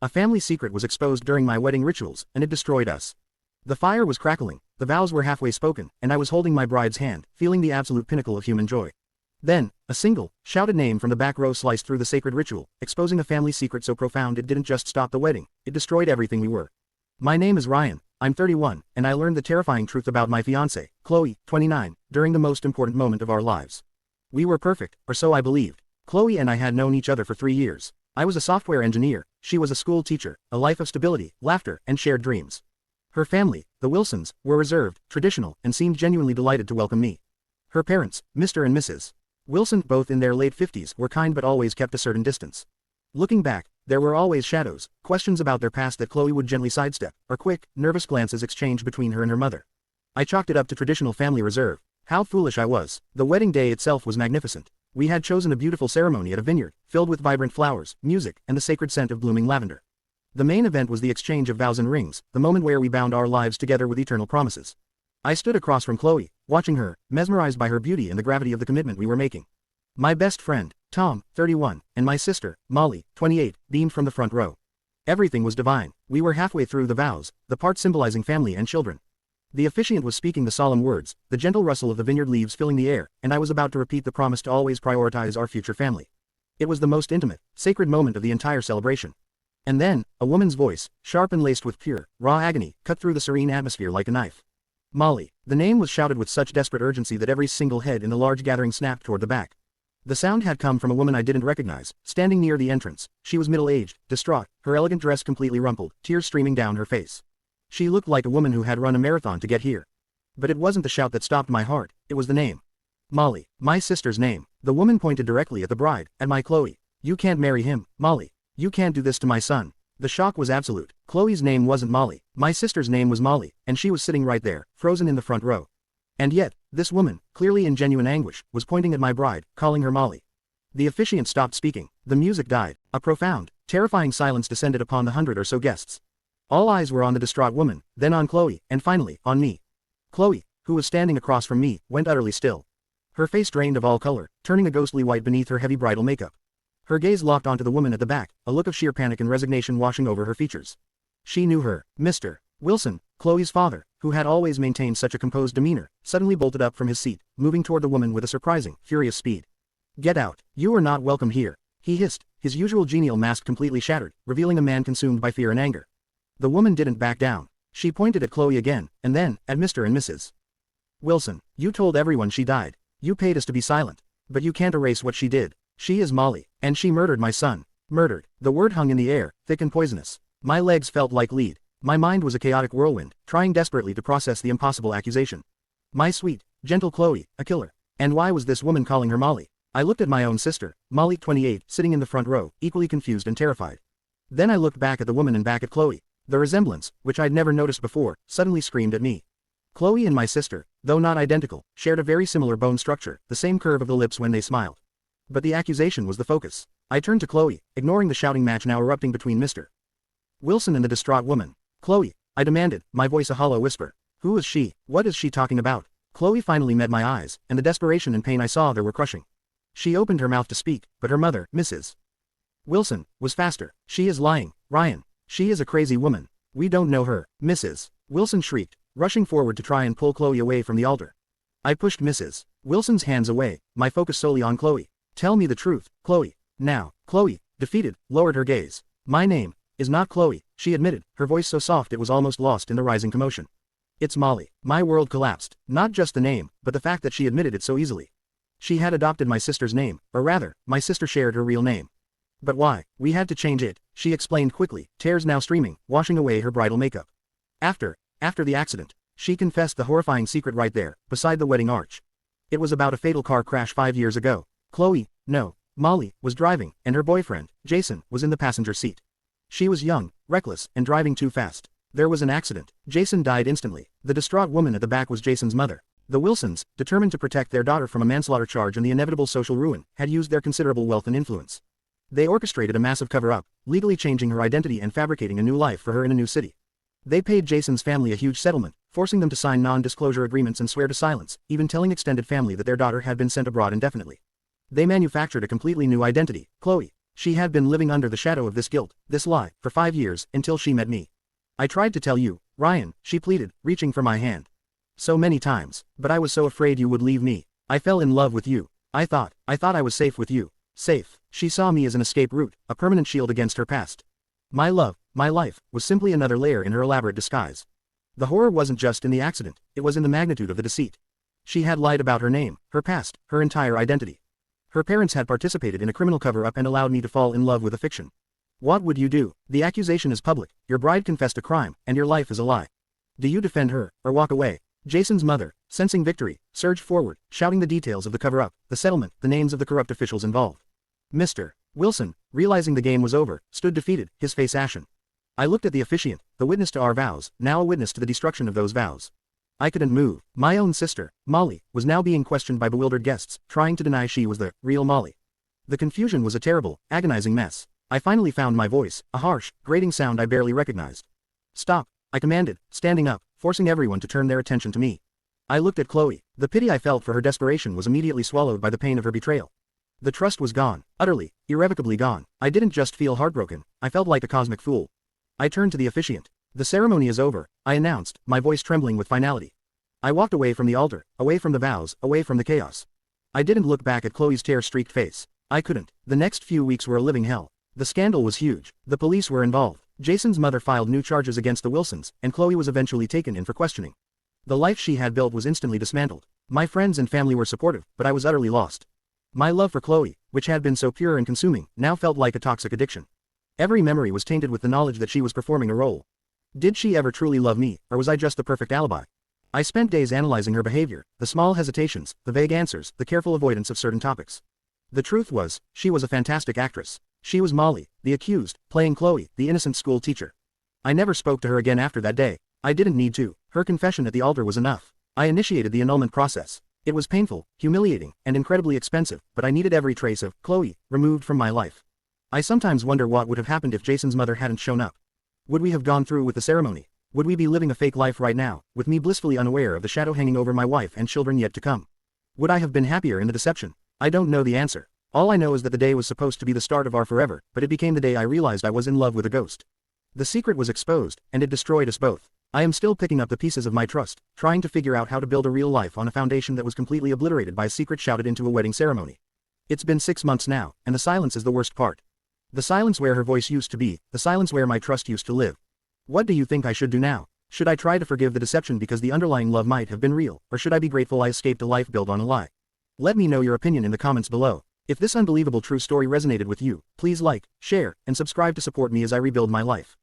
A family secret was exposed during my wedding rituals, and it destroyed us. The fire was crackling, the vows were halfway spoken, and I was holding my bride's hand, feeling the absolute pinnacle of human joy. Then, a single, shouted name from the back row sliced through the sacred ritual, exposing a family secret so profound it didn't just stop the wedding, it destroyed everything we were. My name is Ryan, I'm 31, and I learned the terrifying truth about my fiancée, Chloe, 29, during the most important moment of our lives. We were perfect, or so I believed. Chloe and I had known each other for 3 years. I was a software engineer, she was a school teacher, a life of stability, laughter, and shared dreams. Her family, the Wilsons, were reserved, traditional, and seemed genuinely delighted to welcome me. Her parents, Mr. and Mrs. Wilson, both in their late 50s, were kind but always kept a certain distance. Looking back, there were always shadows, questions about their past that Chloe would gently sidestep, or quick, nervous glances exchanged between her and her mother. I chalked it up to traditional family reserve. How foolish I was. The wedding day itself was magnificent. We had chosen a beautiful ceremony at a vineyard, filled with vibrant flowers, music, and the sacred scent of blooming lavender. The main event was the exchange of vows and rings, the moment where we bound our lives together with eternal promises. I stood across from Chloe, watching her, mesmerized by her beauty and the gravity of the commitment we were making. My best friend, Tom, 31, and my sister, Molly, 28, beamed from the front row. Everything was divine. We were halfway through the vows, the part symbolizing family and children. The officiant was speaking the solemn words, the gentle rustle of the vineyard leaves filling the air, and I was about to repeat the promise to always prioritize our future family. It was the most intimate, sacred moment of the entire celebration. And then, a woman's voice, sharp and laced with pure, raw agony, cut through the serene atmosphere like a knife. Molly. The name was shouted with such desperate urgency that every single head in the large gathering snapped toward the back. The sound had come from a woman I didn't recognize, standing near the entrance. She was middle-aged, distraught, her elegant dress completely rumpled, tears streaming down her face. She looked like a woman who had run a marathon to get here. But it wasn't the shout that stopped my heart, it was the name. Molly. My sister's name. The woman pointed directly at the bride, at my Chloe. You can't marry him, Molly. You can't do this to my son. The shock was absolute. Chloe's name wasn't Molly. My sister's name was Molly, and she was sitting right there, frozen in the front row. And yet, this woman, clearly in genuine anguish, was pointing at my bride, calling her Molly. The officiant stopped speaking. The music died. A profound, terrifying silence descended upon the 100 or so guests. All eyes were on the distraught woman, then on Chloe, and finally, on me. Chloe, who was standing across from me, went utterly still. Her face drained of all color, turning a ghostly white beneath her heavy bridal makeup. Her gaze locked onto the woman at the back, a look of sheer panic and resignation washing over her features. She knew her. Mr. Wilson, Chloe's father, who had always maintained such a composed demeanor, suddenly bolted up from his seat, moving toward the woman with a surprising, furious speed. Get out. You are not welcome here, he hissed, his usual genial mask completely shattered, revealing a man consumed by fear and anger. The woman didn't back down. She pointed at Chloe again, and then, at Mr. and Mrs. Wilson. You told everyone she died. You paid us to be silent. But you can't erase what she did. She is Molly, and she murdered my son. Murdered. The word hung in the air, thick and poisonous. My legs felt like lead. My mind was a chaotic whirlwind, trying desperately to process the impossible accusation. My sweet, gentle Chloe, a killer. And why was this woman calling her Molly? I looked at my own sister, Molly, 28, sitting in the front row, equally confused and terrified. Then I looked back at the woman and back at Chloe. The resemblance, which I'd never noticed before, suddenly screamed at me. Chloe and my sister, though not identical, shared a very similar bone structure, the same curve of the lips when they smiled. But the accusation was the focus. I turned to Chloe, ignoring the shouting match now erupting between Mr. Wilson and the distraught woman. Chloe, I demanded, my voice a hollow whisper. Who is she? What is she talking about? Chloe finally met my eyes, and the desperation and pain I saw there were crushing. She opened her mouth to speak, but her mother, Mrs. Wilson, was faster. She is lying, Ryan. She is a crazy woman. We don't know her. Mrs. Wilson shrieked, rushing forward to try and pull Chloe away from the altar. I pushed Mrs. Wilson's hands away, my focus solely on Chloe. Tell me the truth, Chloe. Now. Chloe, defeated, lowered her gaze. My name is not Chloe, she admitted, her voice so soft it was almost lost in the rising commotion. It's Molly. My world collapsed. Not just the name, but the fact that she admitted it so easily. She had adopted my sister's name, or rather, my sister shared her real name. But why? We had to change it, she explained quickly, tears now streaming, washing away her bridal makeup. After the accident, she confessed the horrifying secret right there, beside the wedding arch. It was about a fatal car crash 5 years ago. Chloe, no, Molly, was driving, and her boyfriend, Jason, was in the passenger seat. She was young, reckless, and driving too fast. There was an accident. Jason died instantly. The distraught woman at the back was Jason's mother. The Wilsons, determined to protect their daughter from a manslaughter charge and the inevitable social ruin, had used their considerable wealth and influence. They orchestrated a massive cover-up, legally changing her identity and fabricating a new life for her in a new city. They paid Jason's family a huge settlement, forcing them to sign non-disclosure agreements and swear to silence, even telling extended family that their daughter had been sent abroad indefinitely. They manufactured a completely new identity, Chloe. She had been living under the shadow of this guilt, this lie, for 5 years, until she met me. I tried to tell you, Ryan, she pleaded, reaching for my hand. So many times, but I was so afraid you would leave me. I fell in love with you. I thought I was safe with you. Safe. She saw me as an escape route, a permanent shield against her past. My love, my life, was simply another layer in her elaborate disguise. The horror wasn't just in the accident, it was in the magnitude of the deceit. She had lied about her name, her past, her entire identity. Her parents had participated in a criminal cover-up and allowed me to fall in love with a fiction. What would you do? The accusation is public, your bride confessed a crime, and your life is a lie. Do you defend her, or walk away? Jason's mother, sensing victory, surged forward, shouting the details of the cover-up, the settlement, the names of the corrupt officials involved. Mr. Wilson, realizing the game was over, stood defeated, his face ashen. I looked at the officiant, the witness to our vows, now a witness to the destruction of those vows. I couldn't move. My own sister, Molly, was now being questioned by bewildered guests, trying to deny she was the real Molly. The confusion was a terrible, agonizing mess. I finally found my voice, a harsh, grating sound I barely recognized. Stop, I commanded, standing up, forcing everyone to turn their attention to me. I looked at Chloe. The pity I felt for her desperation was immediately swallowed by the pain of her betrayal. The trust was gone, utterly, irrevocably gone. I didn't just feel heartbroken, I felt like a cosmic fool. I turned to the officiant. The ceremony is over, I announced, my voice trembling with finality. I walked away from the altar, away from the vows, away from the chaos. I didn't look back at Chloe's tear-streaked face. I couldn't. The next few weeks were a living hell. The scandal was huge. The police were involved. Jason's mother filed new charges against the Wilsons, and Chloe was eventually taken in for questioning. The life she had built was instantly dismantled. My friends and family were supportive, but I was utterly lost. My love for Chloe, which had been so pure and consuming, now felt like a toxic addiction. Every memory was tainted with the knowledge that she was performing a role. Did she ever truly love me, or was I just the perfect alibi? I spent days analyzing her behavior, the small hesitations, the vague answers, the careful avoidance of certain topics. The truth was, she was a fantastic actress. She was Molly, the accused, playing Chloe, the innocent school teacher. I never spoke to her again after that day. I didn't need to. Her confession at the altar was enough. I initiated the annulment process. It was painful, humiliating, and incredibly expensive, but I needed every trace of Chloe removed from my life. I sometimes wonder what would have happened if Jason's mother hadn't shown up. Would we have gone through with the ceremony? Would we be living a fake life right now, with me blissfully unaware of the shadow hanging over my wife and children yet to come? Would I have been happier in the deception? I don't know the answer. All I know is that the day was supposed to be the start of our forever, but it became the day I realized I was in love with a ghost. The secret was exposed, and it destroyed us both. I am still picking up the pieces of my trust, trying to figure out how to build a real life on a foundation that was completely obliterated by a secret shouted into a wedding ceremony. It's been 6 months now, and the silence is the worst part. The silence where her voice used to be, the silence where my trust used to live. What do you think I should do now? Should I try to forgive the deception because the underlying love might have been real, or should I be grateful I escaped a life built on a lie? Let me know your opinion in the comments below. If this unbelievable true story resonated with you, please like, share, and subscribe to support me as I rebuild my life.